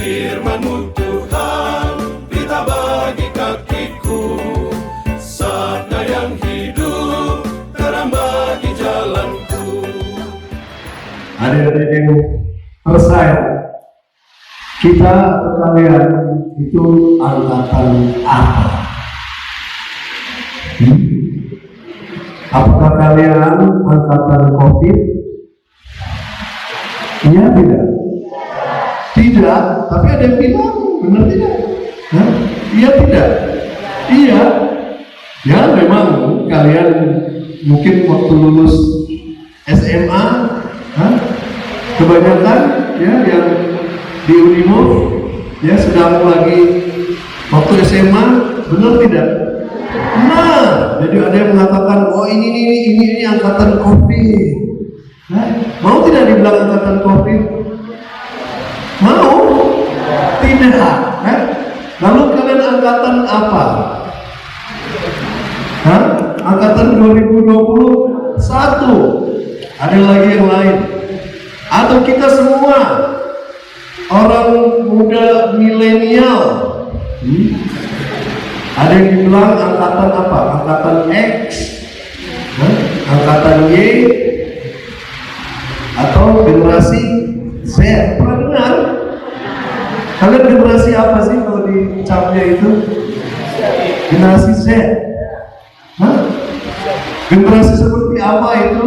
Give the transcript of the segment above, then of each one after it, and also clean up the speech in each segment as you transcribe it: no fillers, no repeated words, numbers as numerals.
Firman-Mu Tuhan, berita bagi kakiku, sabda yang hidup, terang bagi jalanku. Adik-adik yang tersayang, kita atau kalian itu angkatan apa? Apakah kalian angkatan COVID? Iya tidak? Tidak, tapi ada yang bilang, benar tidak? Hah? Iya tidak? Iya. Ya memang kalian mungkin waktu lulus SMA, kebanyakan ya yang di Unimov ya sedang lagi waktu SMA, benar tidak? Nah, jadi ada yang mengatakan, oh ini angkatan COVID. Mau tidak dibilang angkatan COVID? Mau? Tidak. Lalu kalian angkatan apa? Angkatan 2021? Ada lagi yang lain? Atau kita semua orang muda milenial? Ada yang dibilang angkatan apa? Angkatan X? Angkatan Y? Atau generasi Z? Pernah dengar? Kalian generasi apa sih kalau di capnya itu? Generasi Z. Generasi seperti apa itu?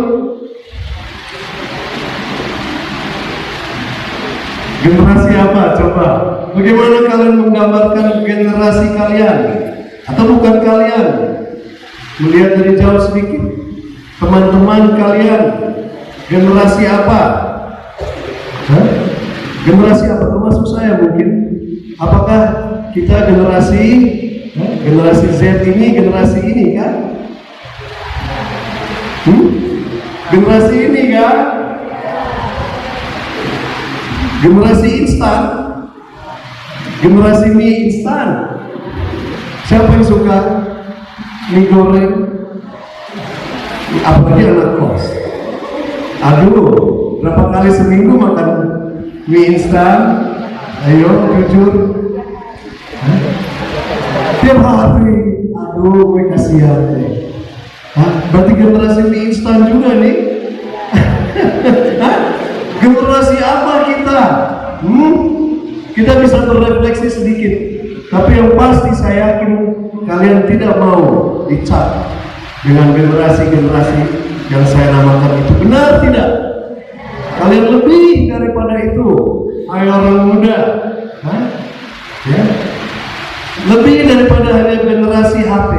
Generasi apa? Coba. Bagaimana kalian menggambarkan generasi kalian? Atau bukan kalian? Melihat dari jauh sedikit. Teman-teman kalian generasi apa? Generasi apa? Termasuk saya mungkin. Apakah kita generasi Z ini, generasi ini kan? Generasi ini kan? Generasi instan? Generasi mie instan? Siapa yang suka mie goreng? Apalagi anak kos. Aduh, berapa kali seminggu makan mie instan? Ayo, jujur. Tiap hari. Aduh, gue kasihan deh. Berarti generasi mie instan juga nih? Generasi apa kita? Kita bisa berefleksi sedikit. Tapi yang pasti saya yakin kalian tidak mau dicap dengan generasi-generasi yang saya namakan itu. Benar tidak? Kalian lebih daripada itu. Hai orang muda. Ya. Lebih daripada hanya generasi HP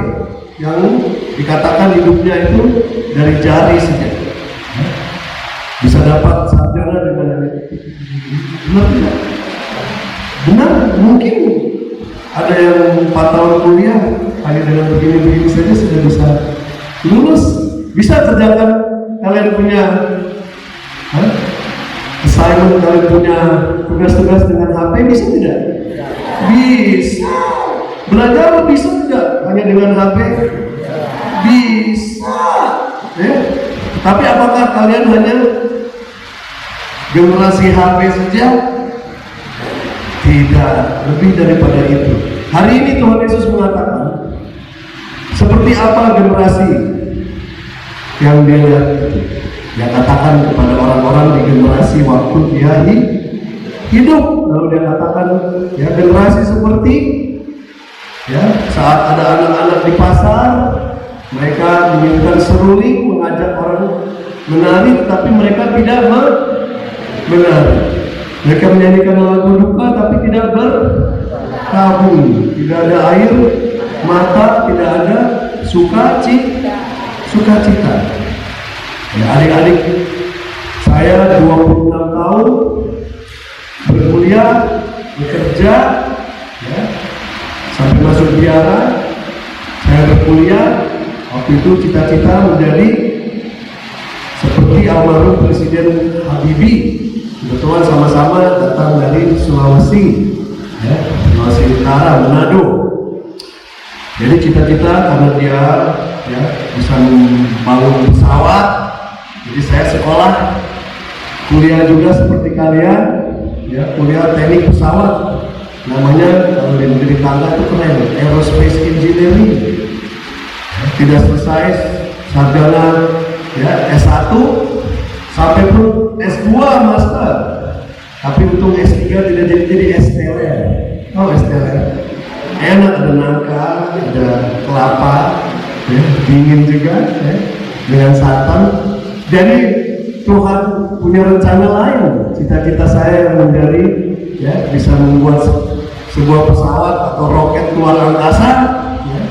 yang dikatakan hidupnya itu dari jari saja. Bisa dapat sarjana dengan benar tidak? Benar, mungkin ada yang 4 tahun kuliah hanya dengan begini-begini saja sudah bisa lulus. Bisa kerjakan kalian punya assignment, kalian punya tugas-tugas dengan HP, bisa tidak? Bisa. Belajar bisa tidak hanya dengan HP? Bisa. Ya. Tapi apakah kalian hanya generasi HP saja? Tidak, lebih daripada itu. Hari ini Tuhan Yesus mengatakan, seperti apa generasi yang dia katakan kepada orang-orang di generasi waktu dia hidup. Lalu dia katakan, ya generasi seperti ya saat ada anak-anak di pasar, mereka menginginkan seruling, mengajak orang menari, tapi mereka tidak menari. Mereka menyanyikan lagu duka, tapi tidak berkabung. Tidak ada air mata, tidak ada sukacita. Ya, adik-adik, saya 26 tahun berkuliah, bekerja, ya, sampai masuk biara. Saya berkuliah, waktu itu cita-cita menjadi seperti almarhum Presiden Habibie. Kebetulan sama-sama datang dari Sulawesi, ya, Sulawesi Utara, Manado. Jadi cita-cita karena dia ya bisa membangun pesawat. Jadi saya sekolah, kuliah juga seperti kalian. ya, kuliah teknik pesawat, namanya kalau di negeri tangga itu keren, aerospace engineering. Tidak selesai sarjana ya S1 sampai pun S2 master, tapi untung S3 tidak jadi STLR. Oh, STLR enak, ada nangka, ada kelapa ya, dingin juga ya, dengan santan. Jadi Tuhan punya rencana lain. Cita-cita saya menjadi ya, bisa membuat sebuah pesawat atau roket luar angkasa ya,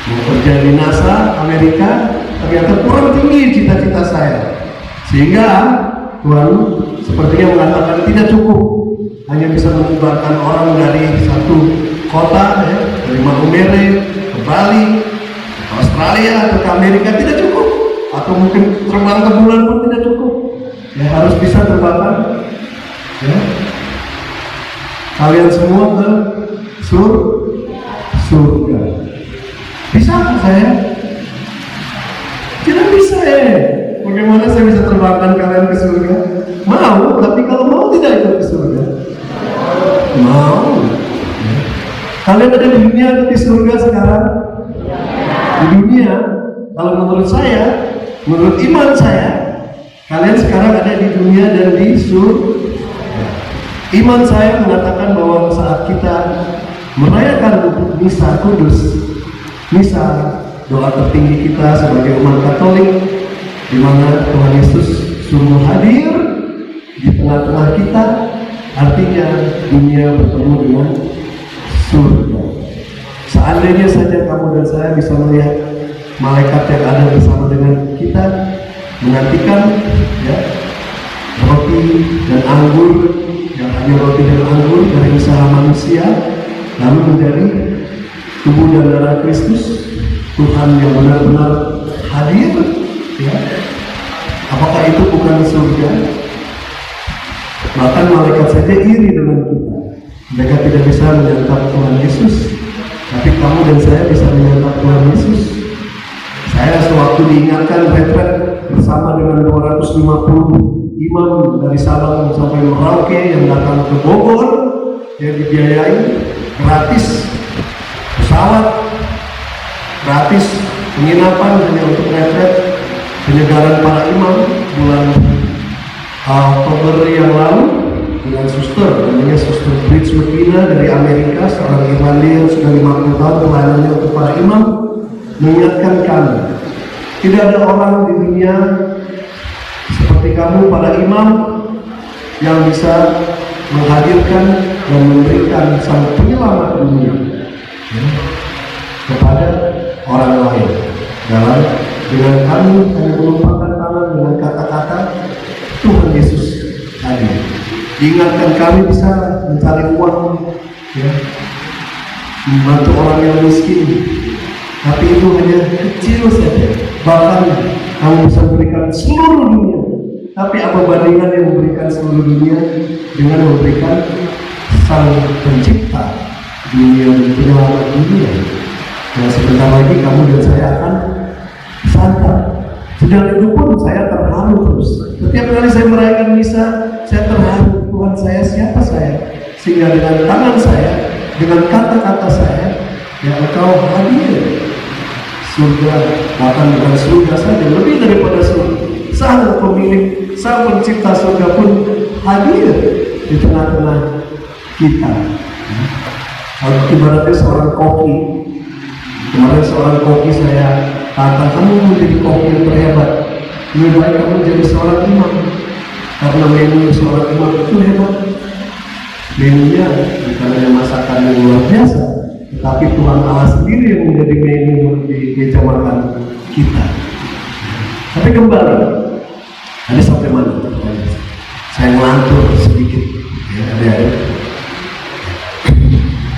mau kerja di NASA Amerika, ternyata kurang tinggi cita-cita saya, sehingga Tuhan sepertinya mengatakan tidak cukup hanya bisa menyebarkan orang dari satu kota ya, dari Maumere ke Bali, ke Australia atau ke Amerika, tidak cukup, atau mungkin terbang ke bulan pun tidak cukup ya, harus bisa terbang ya, kalian semua ke surga. Bisa saya? Tidak bisa ya. Bagaimana saya bisa terbangkan kalian ke surga? Mau, tapi kalau mau tidak ikut ke surga. Mau. Kalian ada di dunia atau di surga sekarang? Di dunia. Kalau menurut saya, menurut iman saya, kalian sekarang ada di dunia dan di surga. Iman saya mengatakan bahwa saat kita merayakan misa kudus, misa doa tertinggi kita sebagai umat Katolik, di mana Tuhan Yesus sungguh hadir di tengah-tengah kita, artinya dunia bertemu dengan surga. Seandainya saja kamu dan saya bisa melihat malaikat yang ada bersama dengan kita menantikan ya, roti dan anggur, yang hanya roti dan anggur dari usaha manusia, lalu menjadi tubuh dan darah Kristus, Tuhan yang benar-benar hadir ya. Apakah itu bukan surga? Bahkan malaikat saja iri dengan kita. Mereka tidak bisa menyantap Tuhan Yesus, tapi kamu dan saya bisa menyantap Tuhan Yesus. Saya sewaktu diingatkan retret bersama dengan 250 imam dari Sabang sampai Merauke yang datang ke Bogor, yang dibiayai gratis pesawat, gratis penginapan hanya untuk retret penyegaran para imam bulan Oktober yang lalu dengan suster, namanya Suster Bridge Medina dari Amerika, seorang Irlandia yang sudah 50 tahun pelayanannya untuk para imam, mengingatkan kami, tidak ada orang di dunia seperti kamu para imam yang bisa menghadirkan dan memberikan sang penyelamat dunia ya, kepada orang lain. Dalam dengan kami hanya melumpahkan tangan dengan kata-kata Tuhan Yesus hadir. Diingatkan kami bisa mencari uang ya, membantu orang yang miskin, tapi itu hanya kecil saja. Bahkan kamu bisa berikan seluruh dunia, tapi apa bandingan yang memberikan seluruh dunia dengan memberikan sang pencipta dunia dan penyelamat dunia? Nah, sebentar lagi kamu dan saya akan santap. Sejak itu pun saya terharu terus. Setiap kali saya merayakan misa, saya terharu. Tuhan saya, siapa saya? Sehingga dengan tangan saya, dengan kata-kata saya, ya Engkau hadir. Surga, bahkan bukan surga saja, lebih daripada surga. Sang pemilik, sang pencipta surga pun hadir di tengah-tengah kita. Kalau ibaratnya seorang koki, kemarin seorang koki saya kata, kamu menjadi koki yang terhebat, lebih baik kamu jadi seorang imam, karena menu seorang imam itu hebat. Menunya bukan hanya masakan yang luar biasa, tetapi Tuhan Allah sendiri yang menjadi menu di meja makan kita. Tapi kembali, tadi sampai mana? Saya ngelantur sedikit. Ya, ada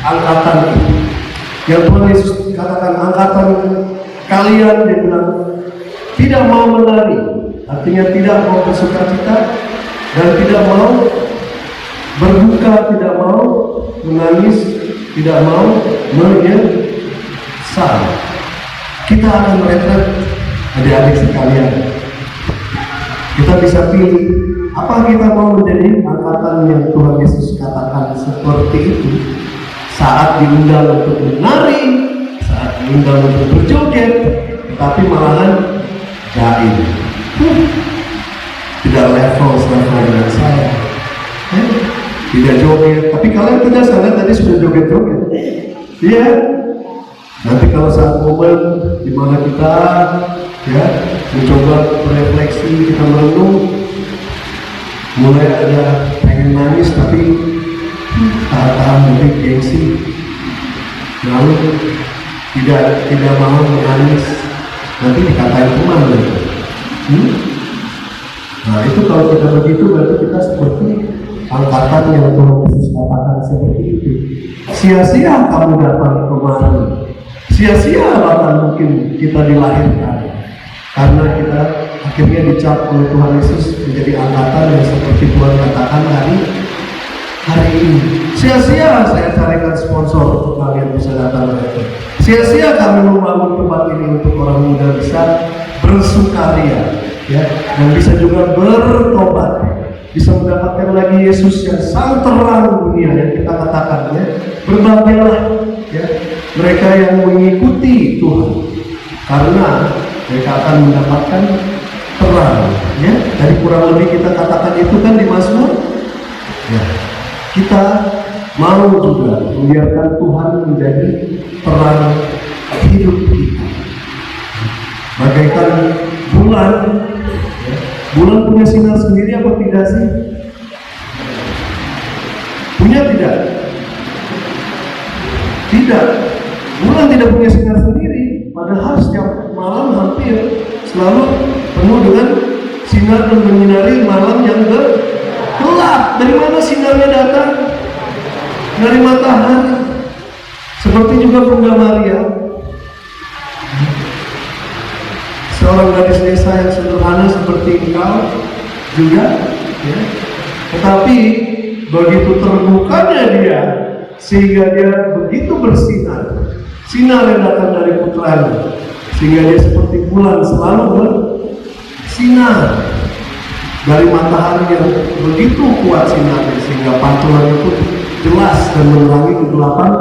angkatan yang Tuhan Yesus katakan, angkatan kalian, dia bilang, tidak mau menari, artinya tidak mau bersukacita dan tidak mau berduka, tidak mau menangis, tidak mau menyesal. Kita akan retret, adik-adik sekalian. Kita bisa pilih Apa kita mau menjadi angkatan yang Tuhan Yesus katakan seperti itu? Saat diundang untuk menari, saat diundang untuk berjoget, tapi malahan jaim. Tidak level dengan saya. Tidak joget. Tapi kalian tidak sadar tadi sudah joget-joget. Iya. Nanti kalau saat momen di mana kita ya mencoba berefleksi, kita merenung, mulai ada pengen nangis tapi tahan-tahan lebih gengsi, lalu tidak mau menangis, nanti dikatain kemana? Nah itu kalau kita begitu berarti kita seperti angkatan yang Tuhan Yesus katakan seperti itu. Sia-sia kamu datang kemari, sia-sia bahkan mungkin kita dilahirkan, karena kita akhirnya dicap oleh Tuhan Yesus menjadi angkatan yang seperti Tuhan katakan hari ini. Sia-sia saya carikan sponsor untuk kalian bisa datang ke. Sia-sia kami membangun tempat ini untuk orang muda bisa bersukaria, ya, dan bisa juga bertobat, bisa mendapatkan lagi Yesus yang sang terang dunia yang kita katakan, ya. Berbahagialah, ya, mereka yang mengikuti Tuhan, karena mereka akan mendapatkan terang, ya. Dari kurang lebih kita katakan itu kan di Mazmur, ya. Kita mau juga membiarkan Tuhan menjadi terang hidup kita, bagaikan bulan, ya. Bulan punya sinar sendiri apa tidak sih? Punya tidak? Tidak. Bulan tidak punya sinar sendiri, padahal setiap malam hampir selalu penuh dengan sinar dan menyinari malam yang gelap. Dari mana sinarnya datang? Dari matahari. Seperti juga Bunda Maria, seorang gadis desa yang sederhana seperti engkau juga, ya. Tetapi begitu terbukanya dia, sehingga dia begitu bersinar, sinar yang datang dari putranya, sehingga dia seperti bulan selalu bersinar dari matahari yang begitu kuat sinarnya, sehingga pantulan itu jelas dan menerangi kegelapan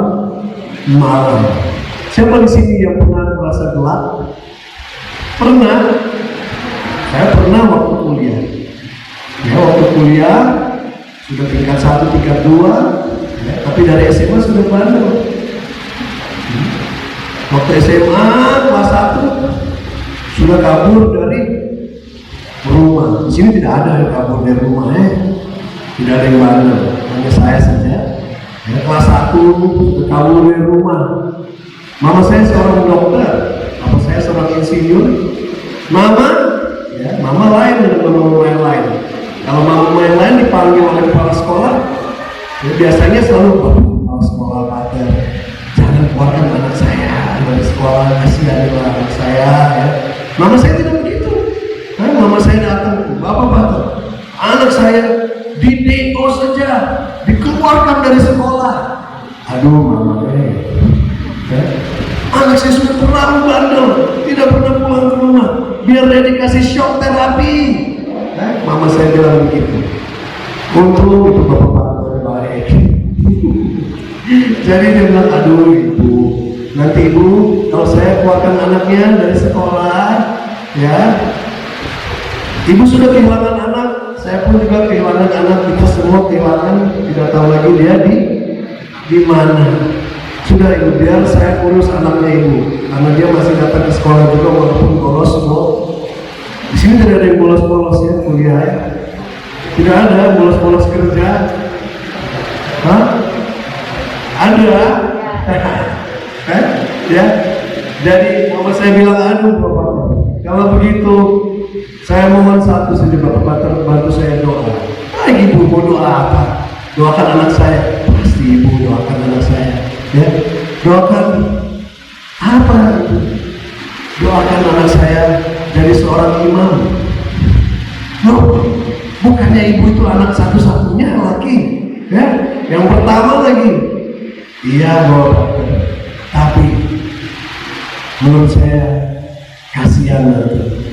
malam. Siapa di sini yang pernah merasa gelap? Pernah? Saya pernah waktu kuliah. Ya, waktu kuliah sudah tingkat 1, tingkat 2, ya, tapi dari SMA sudah bandel. Waktu SMA kelas 1 sudah kabur dari rumah. Di sini tidak ada yang kabur dari rumah, tidak ada yang bandel, hanya saya saja. Ya, kelas 1 sudah kabur dari rumah. Mama saya seorang dokter, apa saya seorang insinyur. Mama lain dengan mama yang lain. Kalau mama yang lain dipanggil oleh kepala sekolah, ya biasanya selalu kepala sekolah pater, jangan keluarkan anak saya dari sekolah, kasihan anak saya. Ya. Mama saya tidak begitu. Mama saya datang, bapak pater, anak saya di DO saja, dikeluarkan dari sekolah. Aduh mama, anak saya sudah terlalu bandel, tidak pernah pulang ke rumah, biar dia dikasih shock terapi. Mama saya bilang begitu. Untung itu bapak baik. Jadi dia bilang, aduh ibu, nanti ibu kalau saya keluarkan anaknya dari sekolah, ya, ibu sudah kehilangan anak, saya pun juga kehilangan anak, kita semua kehilangan, tidak tahu lagi dia di mana. Sudah ibu, biar saya urus anaknya ibu, karena dia masih datang ke sekolah juga walaupun bolos. Di sini tidak ada yang bolos-bolos ya kuliah, ya. Tidak ada bolos-bolos kerja. Hah? Ada? Ya. Jadi mama saya bilang, aduh bapak, kalau begitu saya mohon satu saja bapak pater, bantu saya doa. Ibu mau doa apa? Doakan anak saya. Pasti ibu doakan anak saya. Ya, doakan apa? Doakan anak saya jadi seorang imam. Loh, bukannya ibu itu anak satu-satunya laki, ya? Yang pertama lagi. Iya, Bapak. Tapi menurut saya kasihan nanti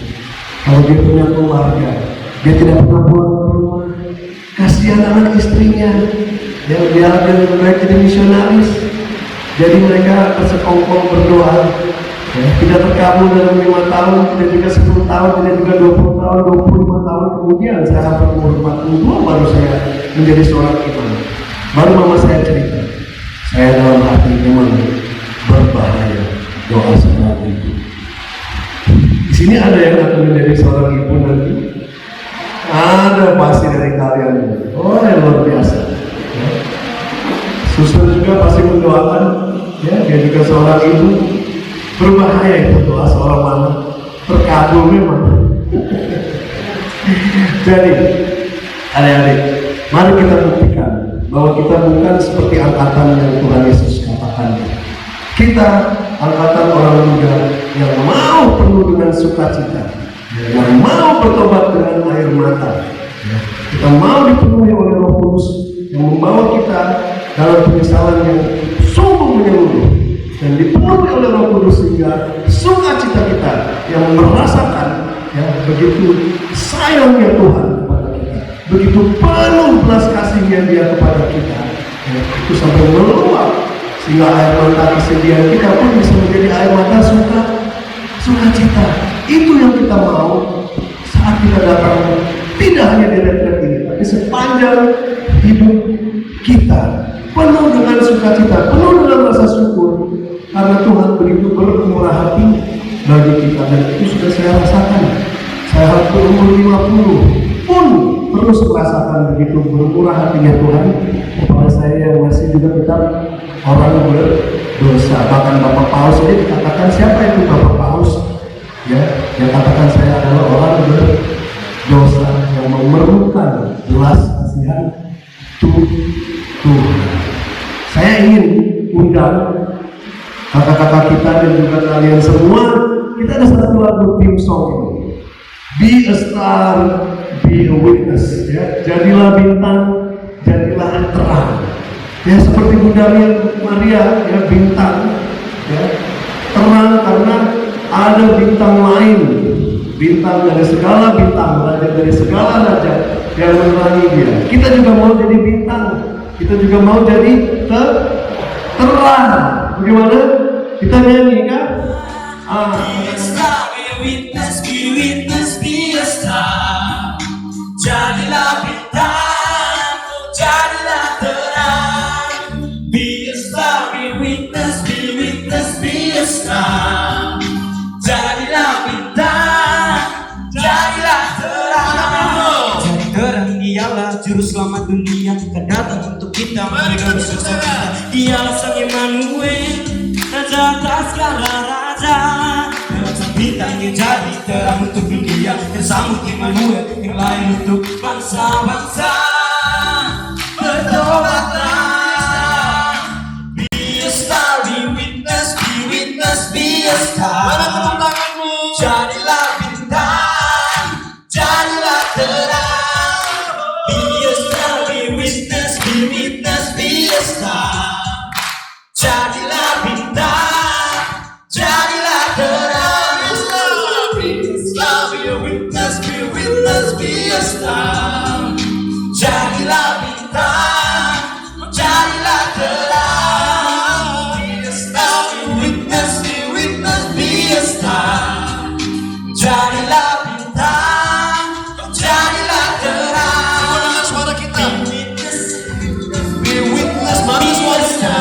kalau dia punya keluarga, dia tidak pernah pulang ke rumah. kasihan anak istrinya yang dia lebih baik jadi misionaris. Jadi mereka bersekongkol berdoa, ya, tidak terkabul dalam 5 tahun, tidak juga 10 tahun, tidak juga 20 tahun, 25 tahun kemudian saya berumur 42 baru saya menjadi seorang imam. Baru mama saya cerita, saya dalam hati memang berbahaya doa seorang ibu. Di sini ada yang akan menjadi seorang ibu nanti. Ada pasti dari kalian. Oh, yang luar biasa. Ya. Suster juga pasti mendoakan, ya, dia juga seorang ibu. Berbahaya itu doa seorang mama, terkabul memang. Jadi, adik-adik, mari kita buktikan bahwa kita bukan seperti angkatan yang Tuhan Yesus katakan. Kita angkatan orang muda yang mau penuh dengan sukacita, yang mau bertobat dengan air mata. Kita mau dipenuhi oleh Roh Kudus yang membawa kita dalam penyesalan yang sungguh menyeluruh dan dipenuhi oleh Roh Kudus sehingga sukacita kita yang merasakan, ya, begitu sayangnya Tuhan kepada kita, begitu penuh belas kasihnya Dia kepada kita, ya, itu sampai meluap sehingga air mata kesedihan kita pun bisa menjadi air mata sukacita. Itu yang kita mau saat kita datang, tidak hanya di retret ini, tapi sepanjang hidup kita penuh dengan sukacita, penuh dengan rasa syukur karena Tuhan begitu bermurah hati bagi kita, dan itu sudah saya rasakan. Saya hampir umur 50 pun terus merasakan begitu bermurah hatinya Tuhan kepada saya yang masih juga tetap orang berdosa. Bahkan Bapak Paus ini dikatakan, siapa itu Bapak Paus? Ya, yang katakan saya adalah orang berdosa yang memerlukan belas kasihan Tuhan. Saya ingin undang kakak-kakak kita dan juga kalian semua, kita ada satu lagu tim song ini. Be a star, be a witness. Ya, jadilah bintang, jadilah terang. Ya, seperti Bunda Maria, ya, bintang, ya, terang karena ada bintang lain, bintang dari segala bintang, raja dari segala raja yang menerangi dia. Kita juga mau jadi bintang, kita juga mau jadi terang. Bagaimana? Kita nyanyi kan? Be a star, be a witness, be a witness, be a star. Jadilah bintang, jadilah terang. Be a star, be a witness, be a witness, be a star. Jadilah bintang, jadilah terang. Jadi terang, dialah juru selamat dunia, akan datang untuk kita memberikan sukacita. Dialah Sang Immanuel, Raja atas segala raja. Sang bintang yang jadi terang untuk dunia, yang sambut Immanuel yang lain untuk bangsa-bangsa. Bertobatlah. Be a star, be witness, be witness, be a star. Mana tepuk tanganmu? Jadilah bintang, jadilah terang. Be a star, be witness, be witness, be a star. Jadilah bintang, jadilah terang. Be a star, be a witness, be a witness, be a star. Jadilah bintang, jadilah terang. Be a star, be a witness, be a witness, be a star. Jadilah bintang, jadilah terang. Dengan suara kita, Be a witness, mari suara kita.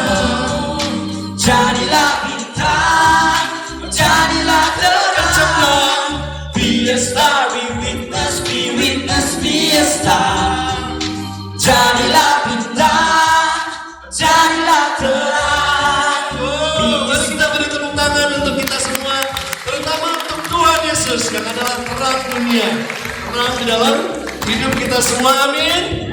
Jadilah bintang, jadilah terang. Be a star, be witness, be witness, be a star. Jadilah bintang, jadilah terang. mari kita beri tepuk tangan untuk kita semua, terutama untuk Tuhan Yesus yang adalah terang dunia, terang di dalam hidup kita semua. Amin.